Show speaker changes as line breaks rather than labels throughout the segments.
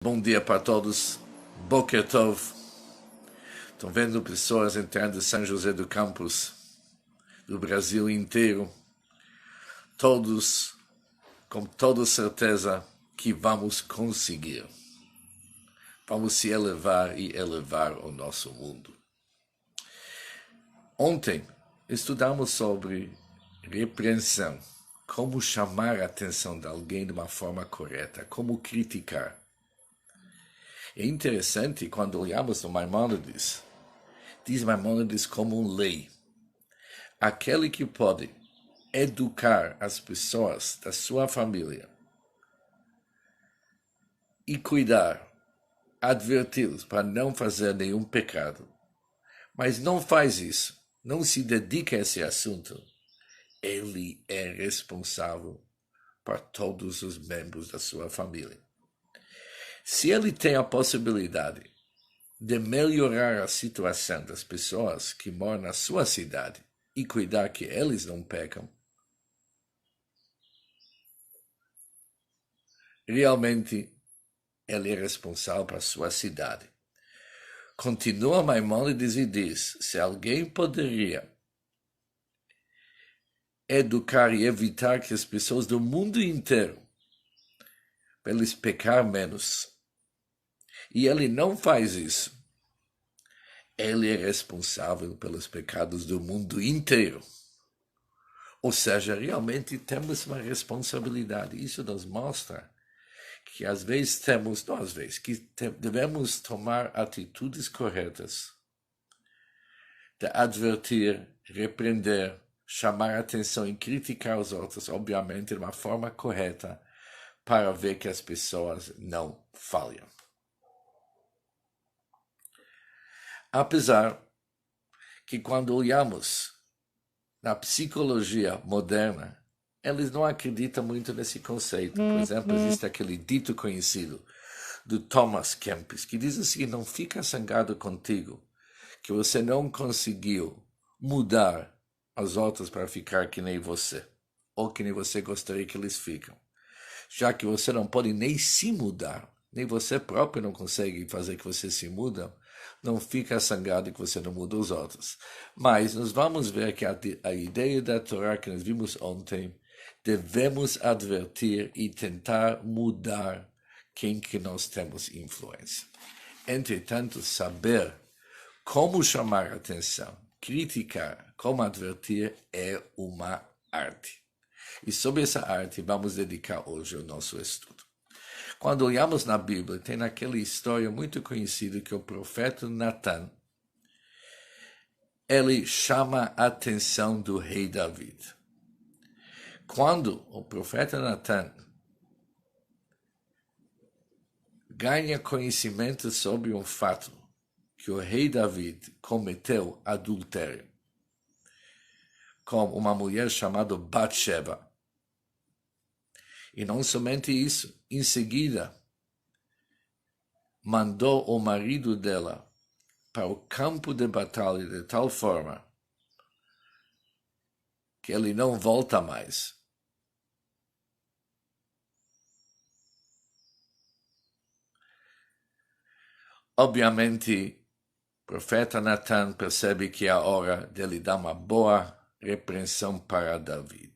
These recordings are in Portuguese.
Bom dia para todos. Boker Tov. Estão vendo pessoas entrando de São José dos Campos, do Brasil inteiro. Todos, com toda certeza, que vamos conseguir. Vamos se elevar e elevar o nosso mundo. Ontem, estudamos sobre repreensão. Como chamar a atenção de alguém de uma forma correta. Como criticar. É interessante quando olhamos no Maimônides, diz Maimônides como lei. Aquele que pode educar as pessoas da sua família e cuidar, adverti-los para não fazer nenhum pecado, mas não faz isso, não se dedica a esse assunto, ele é responsável por todos os membros da sua família. Se ele tem a possibilidade de melhorar a situação das pessoas que moram na sua cidade e cuidar que eles não pecam, realmente ele é responsável para a sua cidade. Continua Maimônides e diz, se alguém poderia educar e evitar que as pessoas do mundo inteiro, para eles pecar menos, e ele não faz isso, ele é responsável pelos pecados do mundo inteiro. Ou seja, realmente temos uma responsabilidade. Isso nos mostra que às vezes devemos tomar atitudes corretas de advertir, repreender, chamar a atenção e criticar os outros, obviamente, de uma forma correta, para ver que as pessoas não falham. Apesar que quando olhamos na psicologia moderna, eles não acreditam muito nesse conceito. Por exemplo, existe aquele dito conhecido do Thomas Kempis, que diz assim, não fica zangado contigo, que você não conseguiu mudar os outros para ficar que nem você, ou que nem você gostaria que eles ficam. Já que você não pode nem se mudar, nem você próprio não consegue fazer que você se muda, não fica zangado que você não muda os outros. Mas nós vamos ver que a ideia da Torá que nós vimos ontem, devemos advertir e tentar mudar quem que nós temos influência. Entretanto, saber como chamar a atenção, criticar, como advertir é uma arte. E sobre essa arte vamos dedicar hoje o nosso estudo. Quando olhamos na Bíblia, tem aquela história muito conhecida que o profeta Natan, ele chama a atenção do rei David. Quando o profeta Natan ganha conhecimento sobre um fato que o rei David cometeu adultério com uma mulher chamada Bathsheba. E não somente isso, em seguida, mandou o marido dela para o campo de batalha de tal forma que ele não volta mais. Obviamente, o profeta Natan percebe que é a hora dele dar uma boa repreensão para David.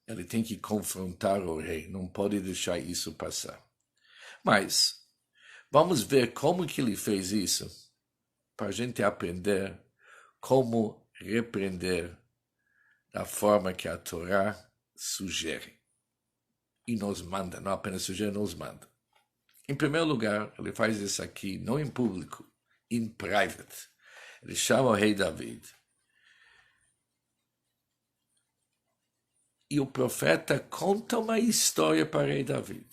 Ele tem que confrontar o rei, não pode deixar isso passar. Mas vamos ver como que ele fez isso, para a gente aprender como repreender da forma que a Torá sugere. E nos manda, não apenas sugere, nos manda. Em primeiro lugar, ele faz isso aqui, não em público, em private. Ele chama o rei David. E o profeta conta uma história para o rei David.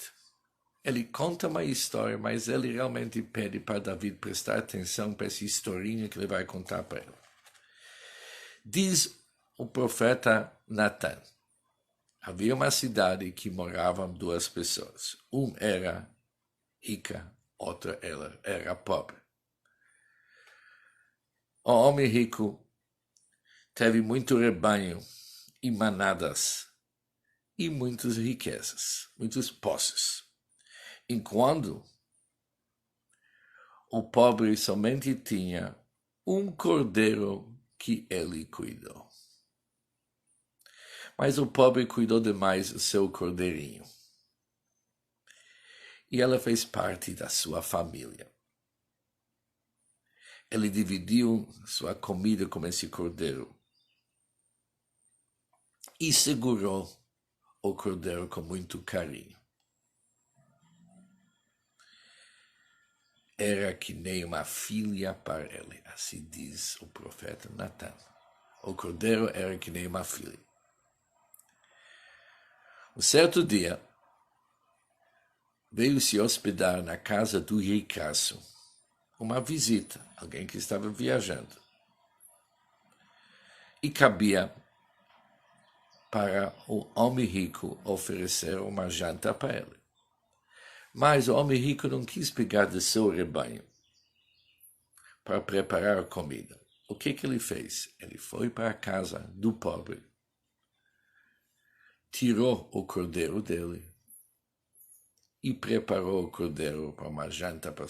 Ele conta uma história, mas ele realmente pede para David prestar atenção para essa historinha que ele vai contar para ele. Diz o profeta Natan, havia uma cidade que moravam duas pessoas. Um era rica, outra era pobre. O homem rico teve muito rebanho e manadas e muitas riquezas, muitos posses. Enquanto o pobre somente tinha um cordeiro que ele cuidou. Mas o pobre cuidou demais do seu cordeirinho. E ela fez parte da sua família. Ele dividiu sua comida com esse cordeiro e segurou o cordeiro com muito carinho. Era que nem uma filha para ele, assim diz o profeta Natan. O cordeiro era que nem uma filha. Um certo dia, veio se hospedar na casa do ricaço uma visita, alguém que estava viajando. E cabia para o homem rico oferecer uma janta para ele. Mas o homem rico não quis pegar do seu rebanho para preparar a comida. O que ele fez? Ele foi para a casa do pobre, tirou o cordeiro dele e preparou o cordeiro para uma janta para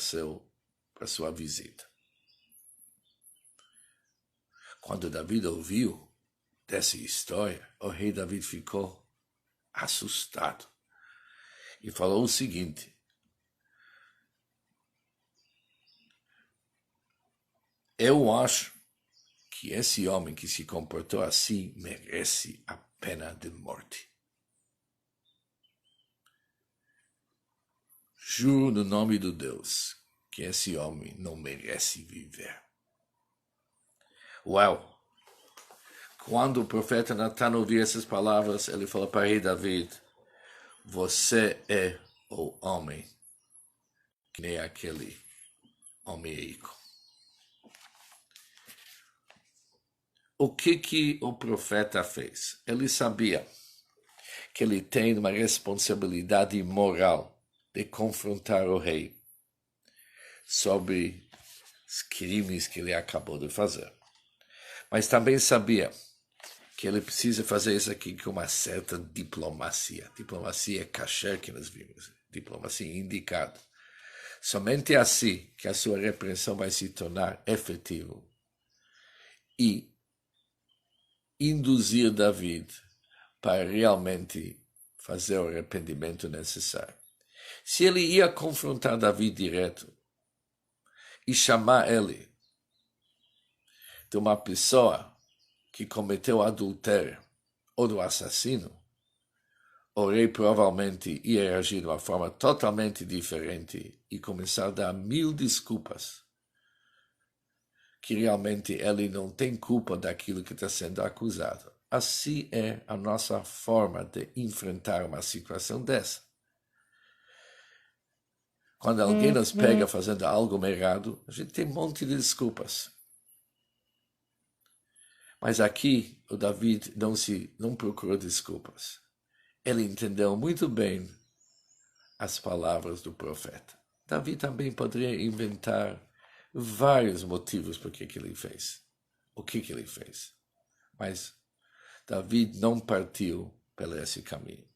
sua visita. Quando Davi ouviu dessa história, o rei Davi ficou assustado e falou o seguinte: eu acho que esse homem que se comportou assim merece a pena de morte. Juro no nome do Deus que esse homem não merece viver. Uau! Quando o profeta Natan ouviu essas palavras, ele falou para o rei Davi: você é o homem, que nem aquele homem rico. O que o profeta fez? Ele sabia que ele tem uma responsabilidade moral de confrontar o rei sobre os crimes que ele acabou de fazer. Mas também sabia que ele precisa fazer isso aqui com uma certa diplomacia. Diplomacia kasher que nós vimos. Diplomacia indicada. Somente assim que a sua repreensão vai se tornar efetiva e induzir David para realmente fazer o arrependimento necessário. Se ele ia confrontar Davi direto e chamar ele de uma pessoa que cometeu adultério ou do assassino, o rei provavelmente ia reagir de uma forma totalmente diferente e começar a dar 1000 desculpas que realmente ele não tem culpa daquilo que está sendo acusado. Assim é a nossa forma de enfrentar uma situação dessa. Quando alguém nos pega fazendo algo errado, a gente tem um monte de desculpas. Mas aqui o David não procurou desculpas. Ele entendeu muito bem as palavras do profeta. Davi também poderia inventar vários motivos por que ele fez. O que ele fez. Mas Davi não partiu por esse caminho.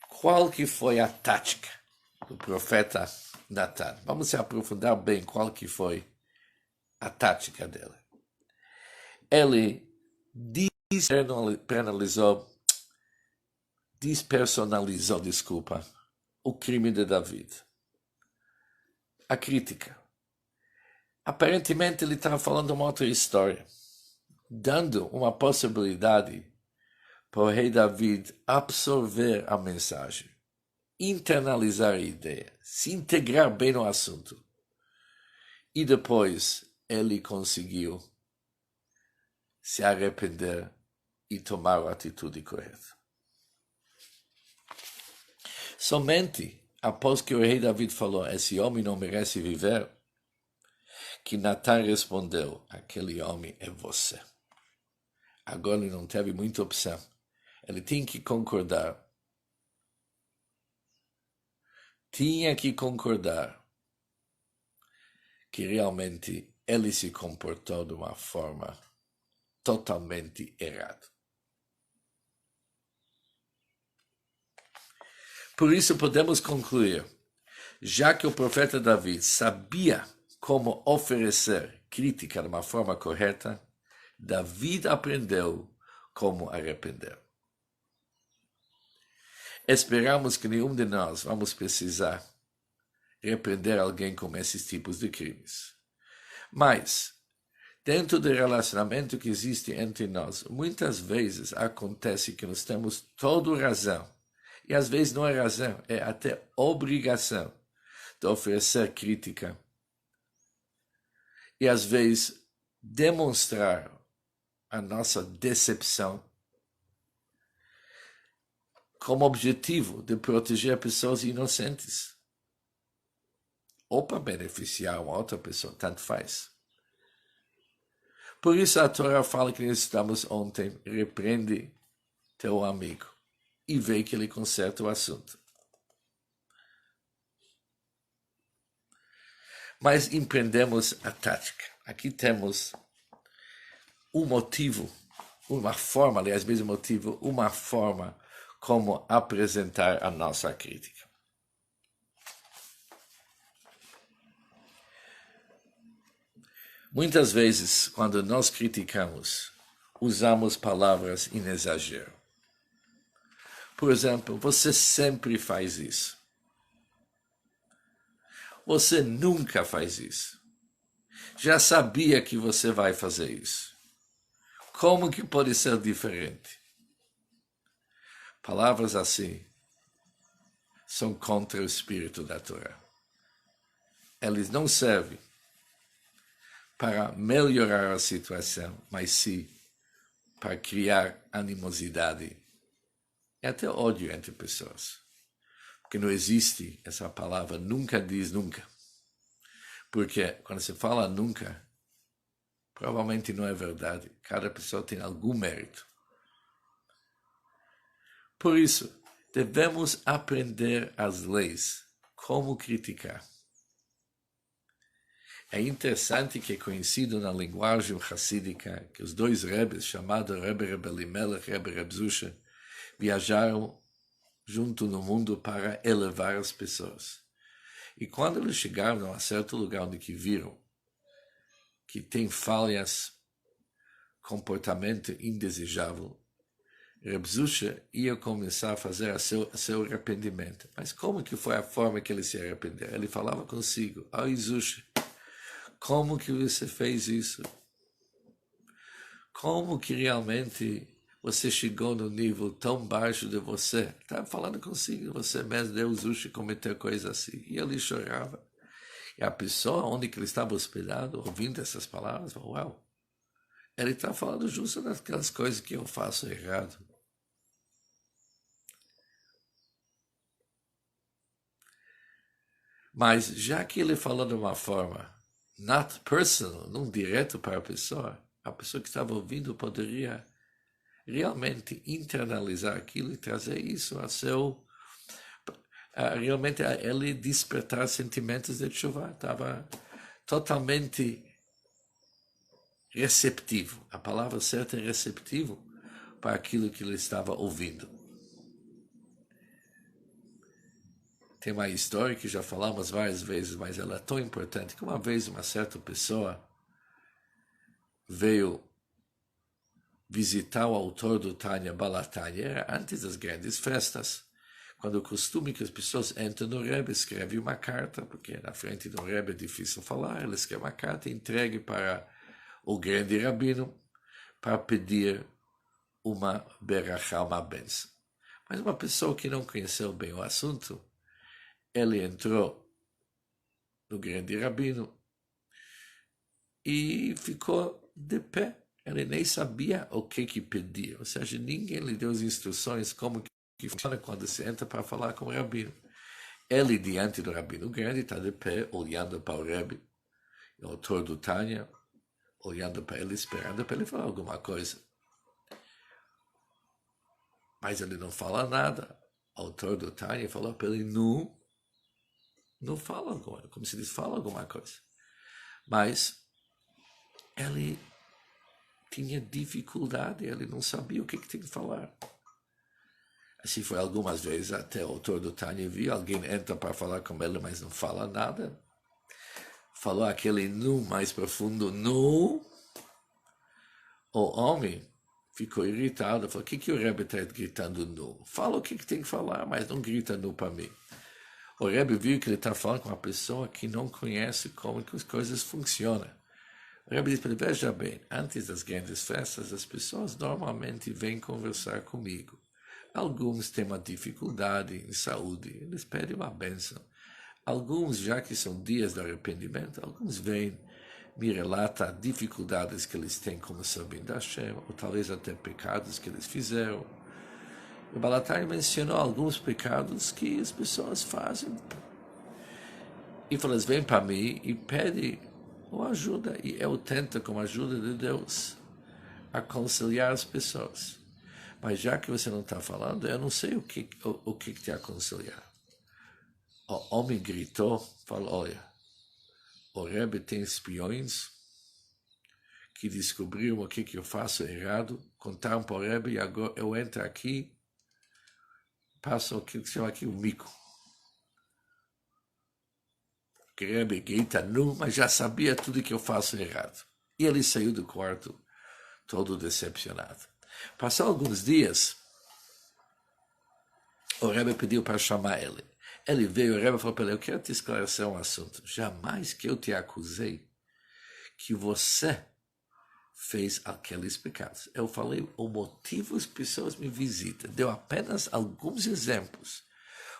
Qual que foi a tática do profeta Natan? Vamos se aprofundar bem qual que foi a tática dele. Ele despersonalizou, o crime de David. A crítica. Aparentemente ele estava falando uma outra história, dando uma possibilidade para o rei David absorver a mensagem, internalizar a ideia, se integrar bem no assunto. E depois ele conseguiu se arrepender e tomar a atitude correta. Somente após que o rei David falou: esse homem não merece viver, que Natan respondeu: aquele homem é você. Agora ele não teve muita opção. Ele tinha que concordar. Tinha que concordar que realmente ele se comportou de uma forma totalmente errada. Por isso podemos concluir, já que o profeta Davi sabia como oferecer crítica de uma forma correta, Davi aprendeu como arrepender. Esperamos que nenhum de nós vamos precisar repreender alguém com esses tipos de crimes. Mas, dentro do relacionamento que existe entre nós, muitas vezes acontece que nós temos toda razão, e às vezes não é razão, é até obrigação de oferecer crítica, e às vezes demonstrar a nossa decepção como objetivo de proteger pessoas inocentes, ou para beneficiar uma outra pessoa, tanto faz. Por isso a Torá fala que nós estamos ontem, repreende teu amigo e vê que ele conserta o assunto. Mas empreendemos a tática. Aqui temos um motivo, uma forma, aliás, mesmo motivo, uma forma como apresentar a nossa crítica. Muitas vezes, quando nós criticamos, usamos palavras em exagero. Por exemplo, você sempre faz isso. Você nunca faz isso. Já sabia que você vai fazer isso. Como que pode ser diferente? Palavras assim são contra o espírito da Torá. Eles não servem para melhorar a situação, mas sim para criar animosidade e até ódio entre pessoas. Porque não existe essa palavra, nunca diz nunca. Porque quando se fala nunca, provavelmente não é verdade. Cada pessoa tem algum mérito. Por isso, devemos aprender as leis, como criticar. É interessante que é conhecido na linguagem hassídica que os dois rebes, chamados Rebbe Reb Elimelech e Rebbe Reb Zusha, viajaram junto no mundo para elevar as pessoas. E quando eles chegaram a certo lugar onde que viram que tem falhas, comportamento indesejável, Reb Zusha ia começar a fazer seu arrependimento. Mas como que foi a forma que ele se arrependeu? Ele falava consigo, Zusha, como que você fez isso? Como que realmente você chegou no nível tão baixo de você? Estava falando consigo, você mesmo, Deus Zusha, cometeu coisa assim. E ele chorava. E a pessoa onde que ele estava hospedado, ouvindo essas palavras, falou, uau, ele está falando justo daquelas coisas que eu faço errado. Mas já que ele falou de uma forma not personal, não direto para a pessoa que estava ouvindo poderia realmente internalizar aquilo e trazer isso a seu... realmente a ele despertar sentimentos de chuva. Estava totalmente receptivo. A palavra certa é receptivo para aquilo que ele estava ouvindo. Tem uma história que já falamos várias vezes, mas ela é tão importante que uma vez uma certa pessoa veio visitar o autor do Tânia Balatânia, era antes das grandes festas, quando o costume que as pessoas entram no Rebbe, escrevem uma carta, porque na frente do Rebbe é difícil falar, ele escreve uma carta e entregue para o grande rabino para pedir uma berachá, uma benção. Mas uma pessoa que não conheceu bem o assunto, ele entrou no grande rabino e ficou de pé. Ele nem sabia o que pedir. Ou seja, ninguém lhe deu as instruções como que funciona quando se entra para falar com o rabino. Ele, diante do rabino grande, está de pé, olhando para o Rebbe, o autor do Tânia, olhando para ele, esperando para ele falar alguma coisa. Mas ele não fala nada. O autor do Tânia falou para ele, não fala alguma coisa, como se diz, fala alguma coisa. Mas ele tinha dificuldade, ele não sabia o que tinha que falar. Assim foi algumas vezes, até o autor do Tânia viu, alguém entra para falar com ele, mas não fala nada. Falou aquele nu mais profundo, nu. O homem ficou irritado, falou, o que o Rebbe está gritando nu? Fala o que tem que falar, mas não grita nu para mim. O Rebbe viu que ele está falando com uma pessoa que não conhece como que as coisas funcionam. O Rebbe disse para ele, veja bem, antes das grandes festas, as pessoas normalmente vêm conversar comigo. Alguns têm uma dificuldade em saúde, eles pedem uma bênção. Alguns, já que são dias de arrependimento, alguns vêm, me relatam dificuldades que eles têm como sabem da Hashem, ou talvez até pecados que eles fizeram. O Balatai mencionou alguns pecados que as pessoas fazem. E falou, eles vêm para mim e pedem uma ajuda, e eu tento, com a ajuda de Deus, aconselhar as pessoas. Mas já que você não está falando, eu não sei o que te aconselhar. O homem gritou, falou, olha, o Rebbe tem espiões que descobriram o que eu faço errado, contaram para o Rebbe e agora eu entro aqui, passo o que se chama aqui o mico. O Rebbe grita nu, mas já sabia tudo que eu faço errado. E ele saiu do quarto todo decepcionado. Passou alguns dias, o Rebbe pediu para chamar ele. Ele veio, o Rebbe falou para ele, eu quero te esclarecer um assunto. Jamais que eu te acusei que você fez aqueles pecados. Eu falei o motivo as pessoas me visitam. Deu apenas alguns exemplos.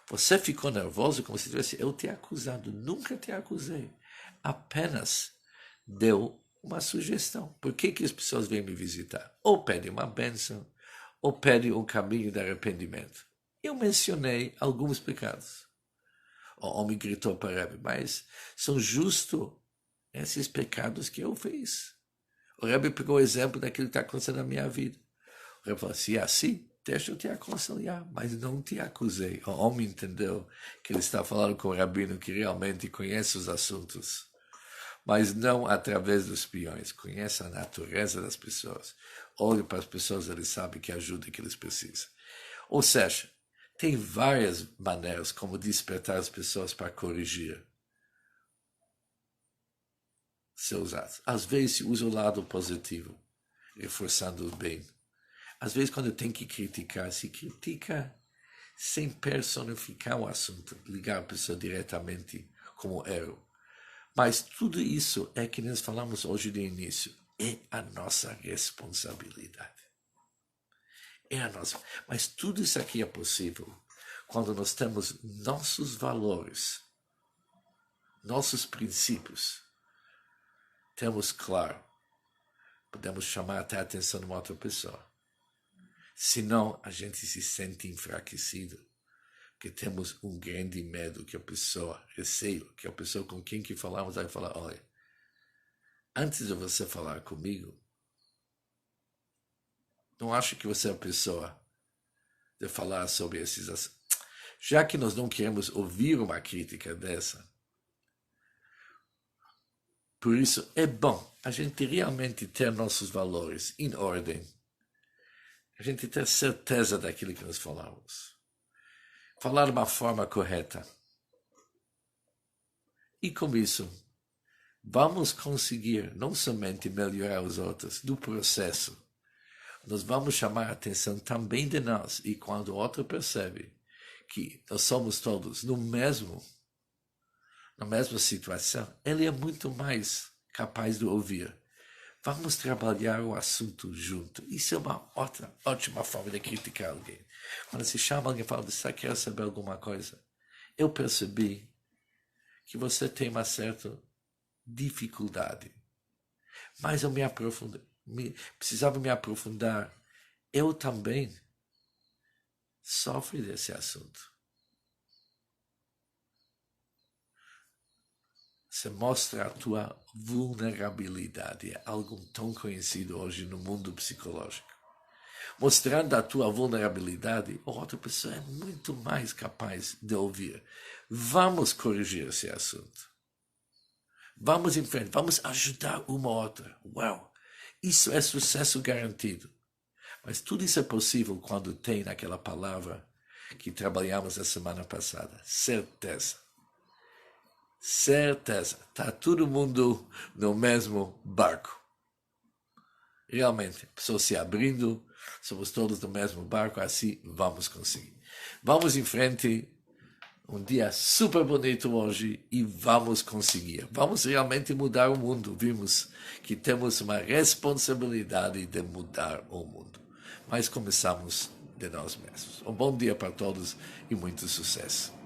Você ficou nervoso como se tivesse eu te acusado. Nunca te acusei. Apenas deu uma sugestão. Por que as pessoas vêm me visitar? Ou pedem uma bênção, ou pedem um caminho de arrependimento. Eu mencionei alguns pecados. O homem gritou para o Rebbe, mas são justos esses pecados que eu fiz. O Rebbe pegou o exemplo daquilo que está acontecendo na minha vida. O Rebbe falou, se é assim, deixa eu te aconselhar, mas não te acusei. O homem entendeu que ele está falando com o rabino que realmente conhece os assuntos, mas não através dos espiões. Conhece a natureza das pessoas. Olha para as pessoas, ele sabe que ajuda que eles precisam. Ou seja, tem várias maneiras como despertar as pessoas para corrigir seus atos. Às vezes se usa o lado positivo, reforçando o bem. Às vezes quando tem que criticar, se critica sem personificar o assunto, ligar a pessoa diretamente como erro. Mas tudo isso é que nós falamos hoje de início, é a nossa responsabilidade. É a nossa. Mas tudo isso aqui é possível quando nós temos nossos valores, nossos princípios. Temos claro, podemos chamar até a atenção de uma outra pessoa. Senão, a gente se sente enfraquecido, porque temos um grande medo que a pessoa, receio, que a pessoa com quem que falamos vai falar, olha, antes de você falar comigo, não acho que você é a pessoa de falar sobre esses assuntos. Já que nós não queremos ouvir uma crítica dessa, por isso é bom a gente realmente ter nossos valores em ordem, a gente ter certeza daquilo que nós falamos, falar de uma forma correta. E com isso, vamos conseguir não somente melhorar os outros do processo, nós vamos chamar a atenção também de nós. E quando o outro percebe que nós somos todos na mesma situação, ele é muito mais capaz de ouvir. Vamos trabalhar o assunto junto. Isso é uma ótima forma de criticar alguém. Quando se chama alguém e fala, você quer saber alguma coisa? Eu percebi que você tem uma certa dificuldade. Mas eu precisava me aprofundar. Eu também sofro desse assunto. Você mostra a tua vulnerabilidade, é algo tão conhecido hoje no mundo psicológico. Mostrando a tua vulnerabilidade, a outra pessoa é muito mais capaz de ouvir. Vamos corrigir esse assunto. Vamos em frente, vamos ajudar uma ou outra. Uau! Isso é sucesso garantido. Mas tudo isso é possível quando tem naquela palavra que trabalhamos a semana passada. Certeza. Certeza. Está todo mundo no mesmo barco. Realmente, pessoas se abrindo, somos todos no mesmo barco, assim vamos conseguir. Vamos em frente, um dia super bonito hoje e vamos conseguir. Vamos realmente mudar o mundo. Vimos que temos uma responsabilidade de mudar o mundo. Mas começamos de nós mesmos. Um bom dia para todos e muito sucesso.